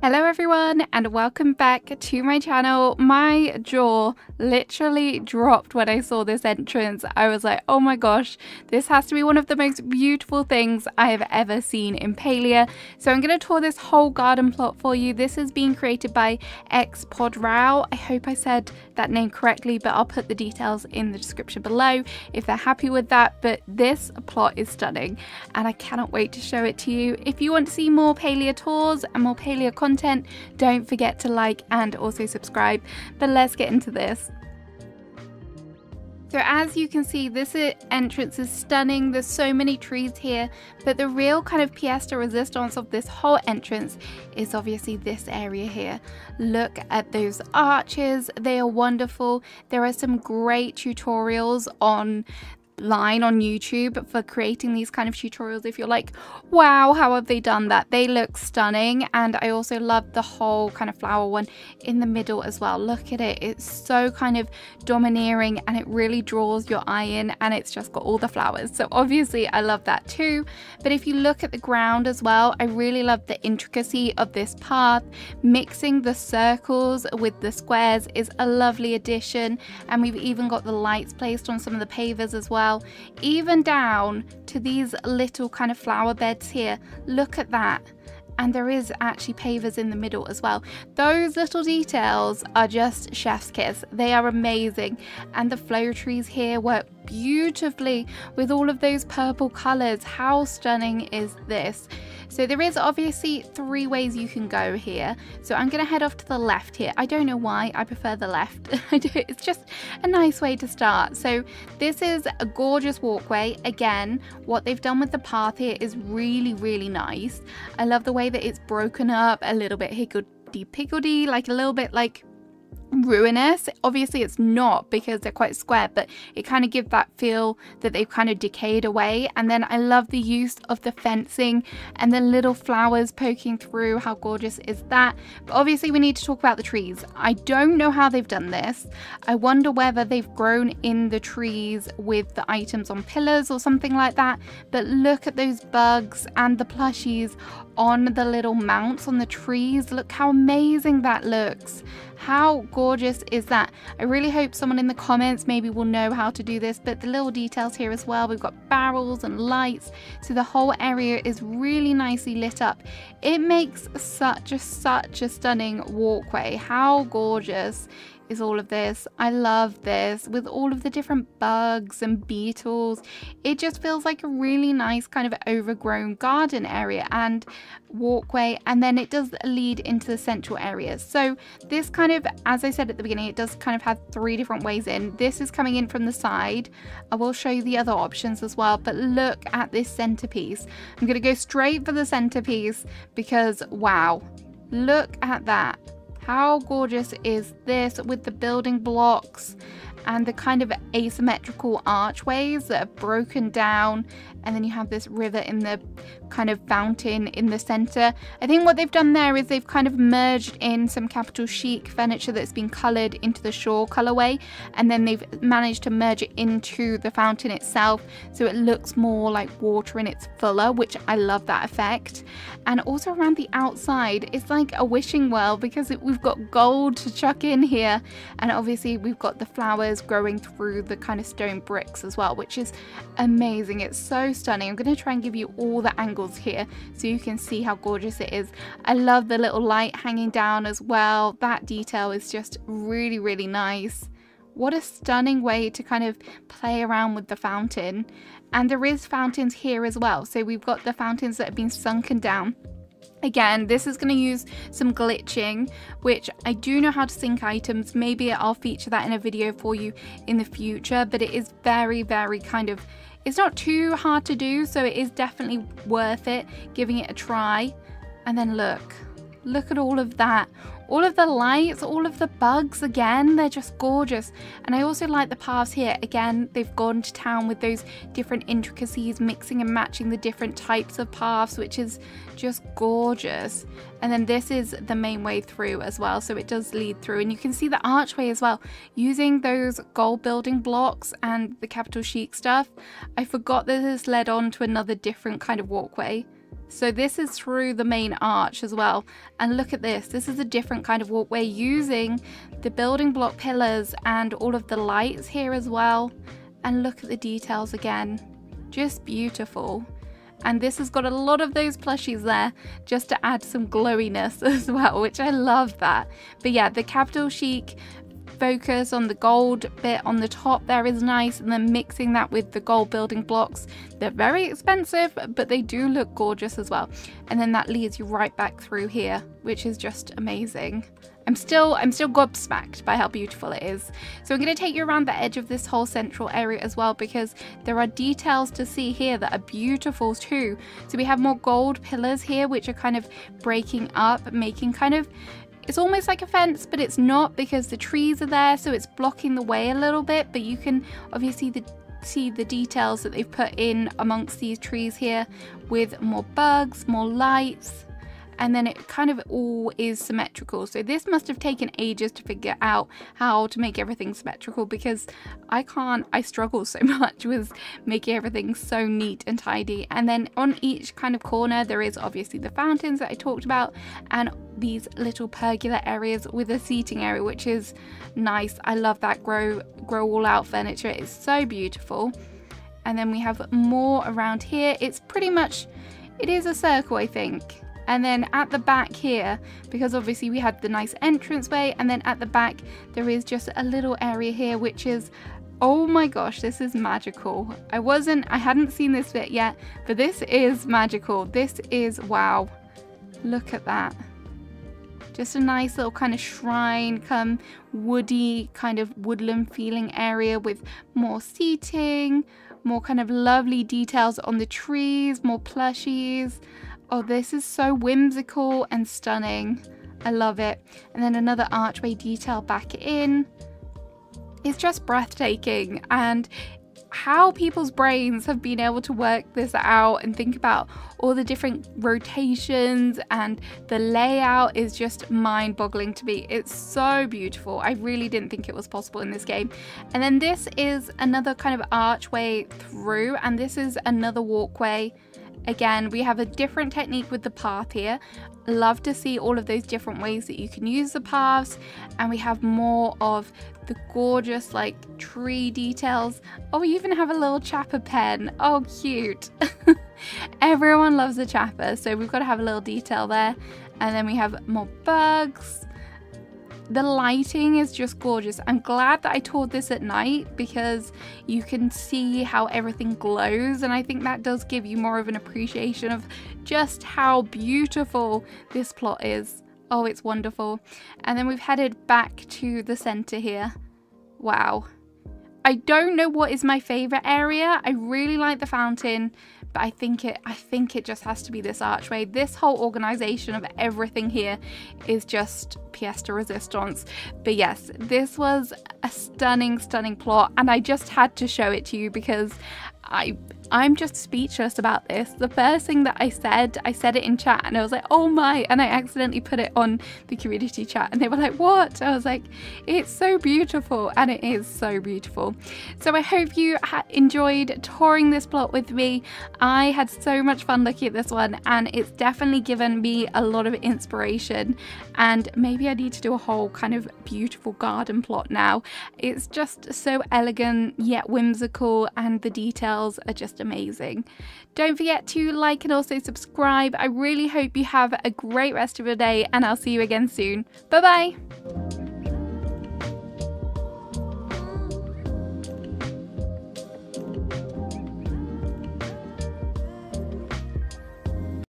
Hello everyone and welcome back to my channel. My jaw literally dropped when I saw this entrance. I was like, oh my gosh, this has to be one of the most beautiful things I have ever seen in Palia. So I'm going to tour this whole garden plot for you. This is being created by Xpodrao. I hope I said that name correctly, but I'll put the details in the description below if they're happy with that. But this plot is stunning and I cannot wait to show it to you. If you want to see more Palia tours and more Palia content, don't forget to like and also subscribe. But let's get into this. So as you can see, this entrance is stunning. There's so many trees here, but the real kind of pièce de résistance of this whole entrance is obviously this area here. Look at those arches, they are wonderful. There are some great tutorials online on YouTube for creating these kind of tutorials. If you're like, wow, how have they done that? They look stunning. And I also love the whole kind of flower one in the middle as well. Look at it, it's so kind of domineering and it really draws your eye in, and it's just got all the flowers. So obviously I love that too. But if you look at the ground as well, I really love the intricacy of this path. Mixing the circles with the squares is a lovely addition, and we've even got the lights placed on some of the pavers as well. Even down to these little kind of flower beds here. Look at that. And there is actually pavers in the middle as well. Those little details are just chef's kiss. They are amazing. And the flow trees here work beautifully with all of those purple colors. How stunning is this? So there is obviously three ways you can go here. So I'm going to head off to the left here. I don't know why I prefer the left. It's just a nice way to start. So this is a gorgeous walkway. Again, what they've done with the path here is really, really nice. I love the way that it's broken up a little bit higgledy-piggledy, like a little bit like ruinous. Obviously it's not because they're quite square, but it kind of gives that feel that they've kind of decayed away. And then I love the use of the fencing and the little flowers poking through. How gorgeous is that? But obviously we need to talk about the trees. I don't know how they've done this. I wonder whether they've grown in the trees with the items on pillars or something like that. But look at those bugs and the plushies on the little mounts on the trees. Look how amazing that looks. How gorgeous is that? I really hope someone in the comments maybe will know how to do this, but the little details here as well. We've got barrels and lights, so the whole area is really nicely lit up. It makes such a stunning walkway. How gorgeous is all of this? I love this with all of the different bugs and beetles. It just feels like a really nice kind of overgrown garden area and walkway, and then it does lead into the central areas. So this kind of, as I said at the beginning, it does kind of have three different ways in. This is coming in from the side. I will show you the other options as well, but look at this centerpiece. I'm going to go straight for the centerpiece because wow, look at that. How gorgeous is this with the building blocks and the kind of asymmetrical archways that are broken down, and then you have this river in the kind of fountain in the center. I think what they've done there is they've kind of merged in some capital chic furniture that's been colored into the shore colorway, and then they've managed to merge it into the fountain itself so it looks more like water and it's fuller, which I love that effect. And also around the outside it's like a wishing well because we've got gold to chuck in here, and obviously we've got the flowers growing through the kind of stone bricks as well, which is amazing. It's so stunning. I'm going to try and give you all the angles here so you can see how gorgeous it is. I love the little light hanging down as well. That detail is just really, really nice. What a stunning way to kind of play around with the fountain. And there is fountains here as well. So we've got the fountains that have been sunken down. Again, this is going to use some glitching, which I do know how to sync items. Maybe I'll feature that in a video for you in the future, but it is very, very kind of, it's not too hard to do, so it is definitely worth it giving it a try. And then look at all of that. All of the lights, all of the bugs, again, they're just gorgeous. And I also like the paths here. Again, they've gone to town with those different intricacies, mixing and matching the different types of paths, which is just gorgeous. And then this is the main way through as well, so it does lead through. And you can see the archway as well, using those gold building blocks and the capital chic stuff. I forgot that this led on to another different kind of walkway. So this is through the main arch as well. And look at this. This is a different kind of walkway using the building block pillars and all of the lights here as well. And look at the details again. Just beautiful. And this has got a lot of those plushies there just to add some glowiness as well, which I love that. But yeah, the Capital Chic focus on the gold bit on the top there is nice, and then mixing that with the gold building blocks. They're very expensive, but they do look gorgeous as well. And then that leads you right back through here, which is just amazing. I'm still gobsmacked by how beautiful it is. So I'm going to take you around the edge of this whole central area as well, because there are details to see here that are beautiful too. So we have more gold pillars here, which are kind of breaking up, making kind of, it's almost like a fence, but it's not, because the trees are there, so it's blocking the way a little bit. But you can obviously see the details that they've put in amongst these trees here with more bugs, more lights. And then it kind of all is symmetrical. So this must have taken ages to figure out how to make everything symmetrical, because I struggle so much with making everything so neat and tidy. And then on each kind of corner, there is obviously the fountains that I talked about, and these little pergola areas with a seating area, which is nice. I love that grow all out furniture. It's so beautiful. And then we have more around here. It's pretty much, it is a circle, I think. And then at the back here, because obviously we had the nice entranceway, and then at the back there is just a little area here, which is, oh my gosh, this is magical. I hadn't seen this bit yet, but this is magical. This is, wow, look at that. Just a nice little kind of shrine, come woody, kind of woodland feeling area with more seating, more kind of lovely details on the trees, more plushies. Oh, this is so whimsical and stunning. I love it. And then another archway detail back in. It's just breathtaking. And how people's brains have been able to work this out and think about all the different rotations and the layout is just mind-boggling to me. It's so beautiful. I really didn't think it was possible in this game. And then this is another kind of archway through, and this is another walkway. Again, we have a different technique with the path here. Love to see all of those different ways that you can use the paths. And we have more of the gorgeous like tree details. Oh, we even have a little chapper pen. Oh, cute. Everyone loves a chapper, so we've got to have a little detail there. And then we have more bugs. The lighting is just gorgeous. I'm glad that I toured this at night, because you can see how everything glows, and I think that does give you more of an appreciation of just how beautiful this plot is. Oh, it's wonderful. And then we've headed back to the center here. Wow. I don't know what is my favorite area. I really like the fountain, but I think it just has to be this archway. This whole organization of everything here is just pièce de résistance. But yes, this was a stunning, stunning plot, and I just had to show it to you because I'm just speechless about this. The first thing that I said it in chat, and I was like, oh my, and I accidentally put it on the community chat, and they were like, what? I was like, it's so beautiful, and it is so beautiful. So I hope you enjoyed touring this plot with me. I had so much fun looking at this one, and it's definitely given me a lot of inspiration, and maybe I need to do a whole kind of beautiful garden plot now. It's just so elegant yet whimsical, and the details are just amazing. Don't forget to like and also subscribe. I really hope you have a great rest of your day, and I'll see you again soon. Bye bye.